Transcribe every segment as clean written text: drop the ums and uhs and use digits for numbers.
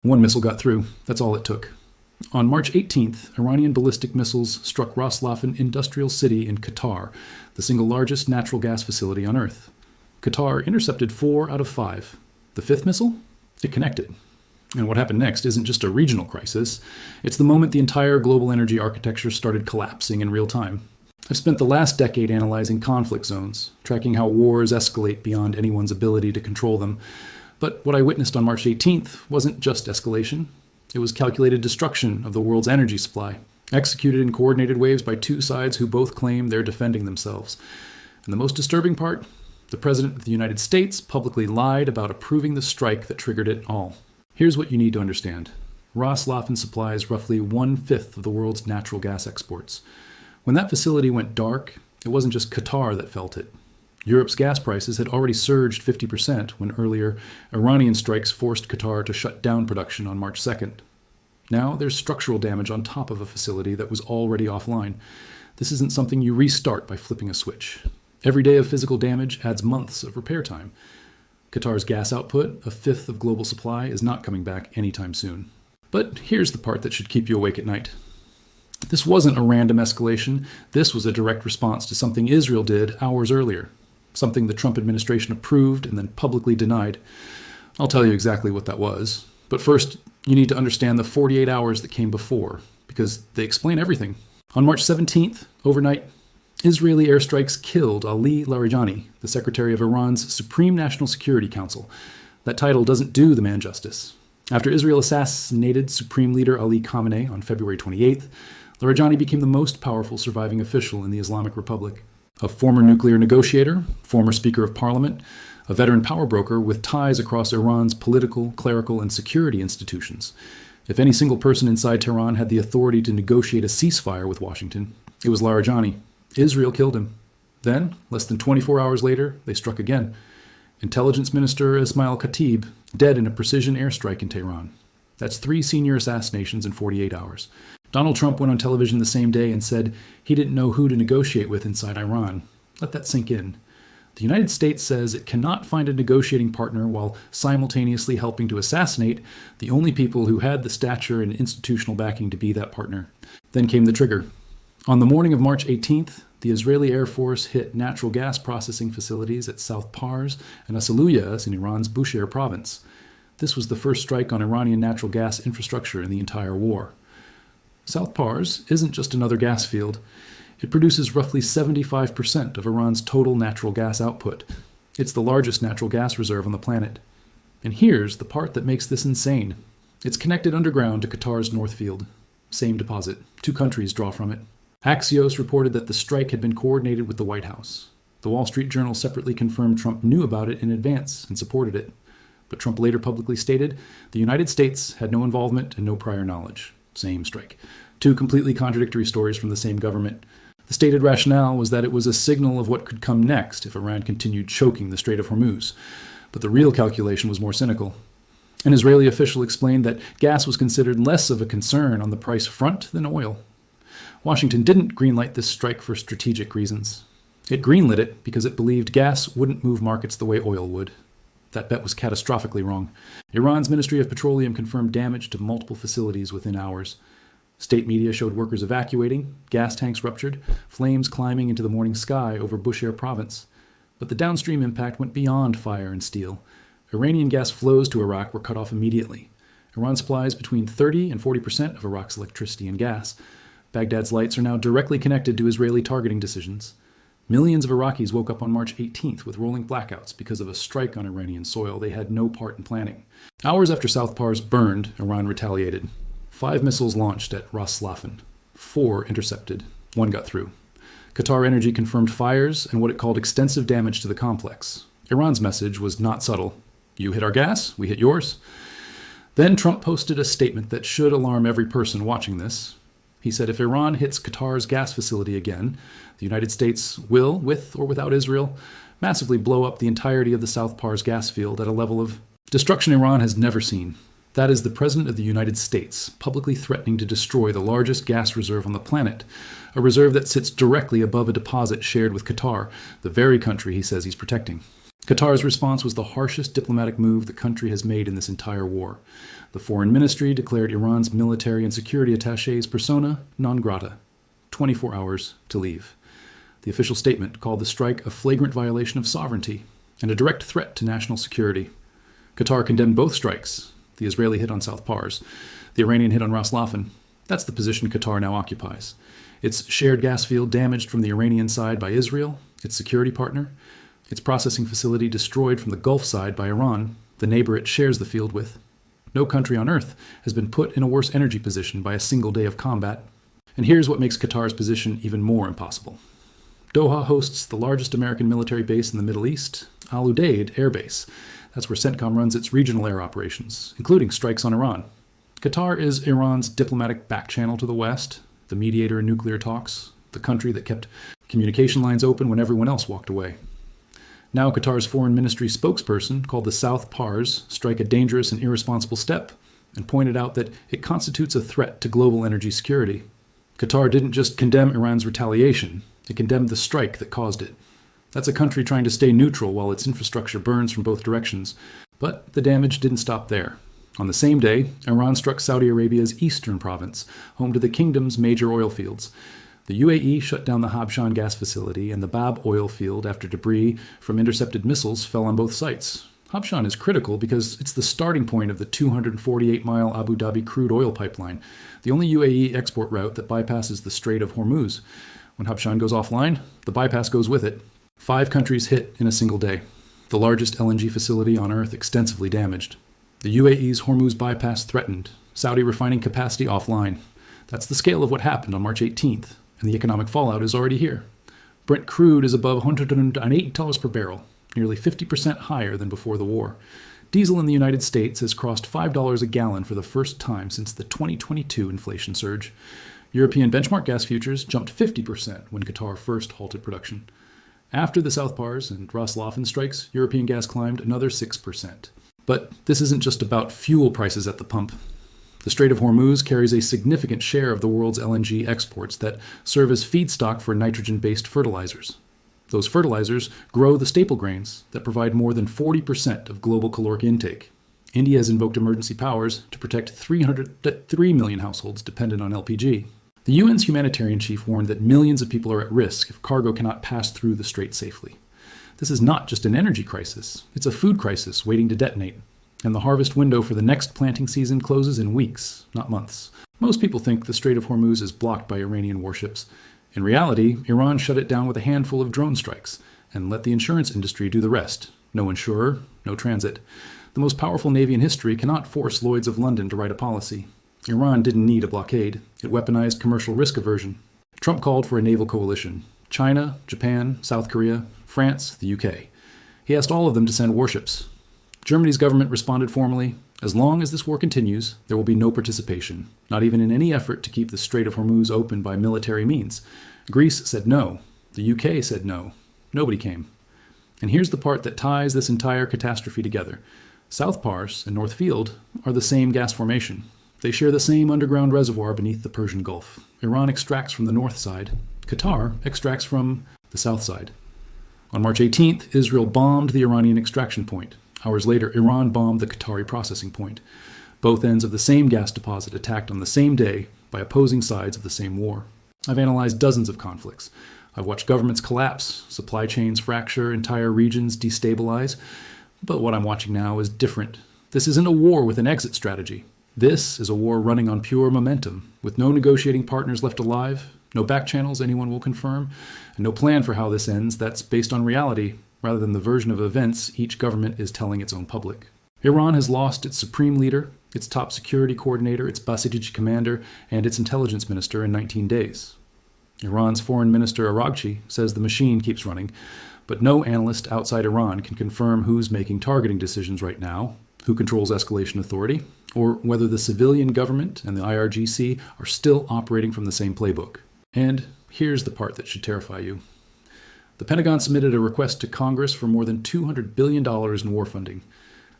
One missile got through. That's all it took. On March 18th, Iranian ballistic missiles struck Ras Laffan industrial city in Qatar, the single largest natural gas facility on Earth. Qatar intercepted 4 out of 5. The fifth missile? It connected. And what happened next isn't just a regional crisis. It's the moment the entire global energy architecture started collapsing in real time. I've spent the last decade analyzing conflict zones, tracking how wars escalate beyond anyone's ability to control them. But what I witnessed on March 18th wasn't just escalation. It was calculated destruction of the world's energy supply, executed in coordinated waves by two sides who both claim they're defending themselves. And the most disturbing part? The President of the United States publicly lied about approving the strike that triggered it all. Here's what you need to understand. Ras Laffan supplies roughly 1/5 of the world's natural gas exports. When that facility went dark, it wasn't just Qatar that felt it. Europe's gas prices had already surged 50% when earlier Iranian strikes forced Qatar to shut down production on March 2nd. Now there's structural damage on top of a facility that was already offline. This isn't something you restart by flipping a switch. Every day of physical damage adds months of repair time. Qatar's gas output, 1/5 of global supply, is not coming back anytime soon. But here's the part that should keep you awake at night. This wasn't a random escalation. This was a direct response to something Israel did hours earlier, something the Trump administration approved and then publicly denied. I'll tell you exactly what that was. But first, you need to understand the 48 hours that came before, because they explain everything. On March 17th, overnight, Israeli airstrikes killed Ali Larijani, the secretary of Iran's Supreme National Security Council. That title doesn't do the man justice. After Israel assassinated Supreme Leader Ali Khamenei on February 28th, Larijani became the most powerful surviving official in the Islamic Republic. A former nuclear negotiator, former Speaker of Parliament, a veteran power broker with ties across Iran's political, clerical, and security institutions. If any single person inside Tehran had the authority to negotiate a ceasefire with Washington, it was Larijani. Israel killed him. Then, less than 24 hours later, they struck again. Intelligence Minister Ismail Khatib, dead in a precision airstrike in Tehran. That's 3 senior assassinations in 48 hours. Donald Trump went on television the same day and said he didn't know who to negotiate with inside Iran. Let that sink in. The United States says it cannot find a negotiating partner while simultaneously helping to assassinate the only people who had the stature and institutional backing to be that partner. Then came the trigger. On the morning of March 18th, the Israeli Air Force hit natural gas processing facilities at South Pars and Asaluyas in Iran's Bushehr province. This was the first strike on Iranian natural gas infrastructure in the entire war. South Pars isn't just another gas field. It produces roughly 75% of Iran's total natural gas output. It's the largest natural gas reserve on the planet. And here's the part that makes this insane. It's connected underground to Qatar's North Field. Same deposit. 2 countries draw from it. Axios reported that the strike had been coordinated with the White House. The Wall Street Journal separately confirmed Trump knew about it in advance and supported it. But Trump later publicly stated the United States had no involvement and no prior knowledge. Same strike. 2 completely contradictory stories from the same government. The stated rationale was that it was a signal of what could come next if Iran continued choking the Strait of Hormuz. But the real calculation was more cynical. An Israeli official explained that gas was considered less of a concern on the price front than oil. Washington didn't greenlight this strike for strategic reasons. It greenlit it because it believed gas wouldn't move markets the way oil would. That bet was catastrophically wrong. Iran's Ministry of Petroleum confirmed damage to multiple facilities within hours. State media showed workers evacuating, gas tanks ruptured, flames climbing into the morning sky over Bushehr province. But the downstream impact went beyond fire and steel. Iranian gas flows to Iraq were cut off immediately. Iran supplies between 30 and 40% of Iraq's electricity and gas. Baghdad's lights are now directly connected to Israeli targeting decisions. Millions of Iraqis woke up on March 18th with rolling blackouts because of a strike on Iranian soil they had no part in planning. Hours after South Pars burned, Iran retaliated. 5 missiles launched at Ras Laffan. 4 intercepted. 1 got through. Qatar Energy confirmed fires and what it called extensive damage to the complex. Iran's message was not subtle. You hit our gas, we hit yours. Then Trump posted a statement that should alarm every person watching this. He said if Iran hits Qatar's gas facility again, the United States will, with or without Israel, massively blow up the entirety of the South Pars gas field at a level of destruction Iran has never seen. That is the President of the United States publicly threatening to destroy the largest gas reserve on the planet, a reserve that sits directly above a deposit shared with Qatar, the very country he says he's protecting. Qatar's response was the harshest diplomatic move the country has made in this entire war. The foreign ministry declared Iran's military and security attachés persona non grata, 24 hours to leave. The official statement called the strike a flagrant violation of sovereignty and a direct threat to national security. Qatar condemned both strikes. The Israeli hit on South Pars, the Iranian hit on Ras Laffan. That's the position Qatar now occupies. Its shared gas field damaged from the Iranian side by Israel, its security partner. Its processing facility destroyed from the Gulf side by Iran, the neighbor it shares the field with. No country on earth has been put in a worse energy position by a single day of combat. And here's what makes Qatar's position even more impossible. Doha hosts the largest American military base in the Middle East, Al Udeid Air Base. That's where CENTCOM runs its regional air operations, including strikes on Iran. Qatar is Iran's diplomatic back channel to the West, the mediator in nuclear talks, the country that kept communication lines open when everyone else walked away. Now Qatar's foreign ministry spokesperson called the South Pars strike a dangerous and irresponsible step and pointed out that it constitutes a threat to global energy security. Qatar didn't just condemn Iran's retaliation, it condemned the strike that caused it. That's a country trying to stay neutral while its infrastructure burns from both directions. But the damage didn't stop there. On the same day, Iran struck Saudi Arabia's eastern province, home to the kingdom's major oil fields. The UAE shut down the Habshan gas facility and the Bab oil field after debris from intercepted missiles fell on both sites. Habshan is critical because it's the starting point of the 248-mile Abu Dhabi crude oil pipeline, the only UAE export route that bypasses the Strait of Hormuz. When Habshan goes offline, the bypass goes with it. 5 countries hit in a single day. The largest LNG facility on Earth extensively damaged. The UAE's Hormuz bypass threatened. Saudi refining capacity offline. That's the scale of what happened on March 18th. And the economic fallout is already here. Brent crude is above $108 per barrel, nearly 50% higher than before the war. Diesel in the United States has crossed $5 a gallon for the first time since the 2022 inflation surge. European benchmark gas futures jumped 50% when Qatar first halted production. After the South Pars and Ras Laffan strikes, European gas climbed another 6%. But this isn't just about fuel prices at the pump. The Strait of Hormuz carries a significant share of the world's LNG exports that serve as feedstock for nitrogen-based fertilizers. Those fertilizers grow the staple grains that provide more than 40% of global caloric intake. India has invoked emergency powers to protect 3 million households dependent on LPG. The UN's humanitarian chief warned that millions of people are at risk if cargo cannot pass through the strait safely. This is not just an energy crisis, it's a food crisis waiting to detonate. And the harvest window for the next planting season closes in weeks, not months. Most people think the Strait of Hormuz is blocked by Iranian warships. In reality, Iran shut it down with a handful of drone strikes and let the insurance industry do the rest. No insurer, no transit. The most powerful navy in history cannot force Lloyd's of London to write a policy. Iran didn't need a blockade. It weaponized commercial risk aversion. Trump called for a naval coalition. China, Japan, South Korea, France, the UK. He asked all of them to send warships. Germany's government responded formally, as long as this war continues, there will be no participation, not even in any effort to keep the Strait of Hormuz open by military means. Greece said no. The UK said no. Nobody came. And here's the part that ties this entire catastrophe together. South Pars and North Field are the same gas formation. They share the same underground reservoir beneath the Persian Gulf. Iran extracts from the north side. Qatar extracts from the south side. On March 18th, Israel bombed the Iranian extraction point. Hours later, Iran bombed the Qatari processing point. Both ends of the same gas deposit attacked on the same day by opposing sides of the same war. I've analyzed dozens of conflicts. I've watched governments collapse, supply chains fracture, entire regions destabilize. But what I'm watching now is different. This isn't a war with an exit strategy. This is a war running on pure momentum, with no negotiating partners left alive, no back channels anyone will confirm, and no plan for how this ends that's based on reality, rather than the version of events each government is telling its own public. Iran has lost its supreme leader, its top security coordinator, its Basij commander, and its intelligence minister in 19 days. Iran's foreign minister Araghchi says the machine keeps running, but no analyst outside Iran can confirm who's making targeting decisions right now, who controls escalation authority, or whether the civilian government and the IRGC are still operating from the same playbook. And here's the part that should terrify you. The Pentagon submitted a request to Congress for more than $200 billion in war funding.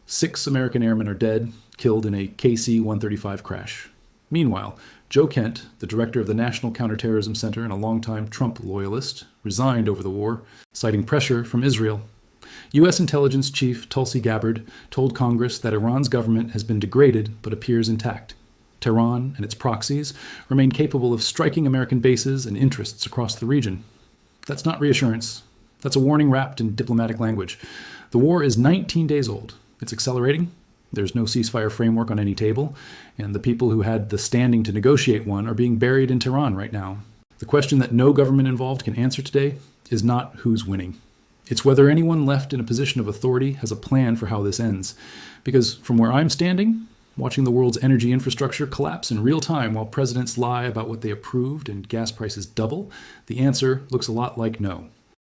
6 American airmen are dead, killed in a KC-135 crash. Meanwhile, Joe Kent, the director of the National Counterterrorism Center and a longtime Trump loyalist, resigned over the war, citing pressure from Israel. U.S. intelligence chief Tulsi Gabbard told Congress that Iran's government has been degraded but appears intact. Tehran and its proxies remain capable of striking American bases and interests across the region. That's not reassurance. That's a warning wrapped in diplomatic language. The war is 19 days old. It's accelerating. There's no ceasefire framework on any table, and the people who had the standing to negotiate one are being buried in Tehran right now. The question that no government involved can answer today is not who's winning. It's whether anyone left in a position of authority has a plan for how this ends. Because from where I'm standing, watching the world's energy infrastructure collapse in real time while presidents lie about what they approved and gas prices double, the answer looks a lot like no.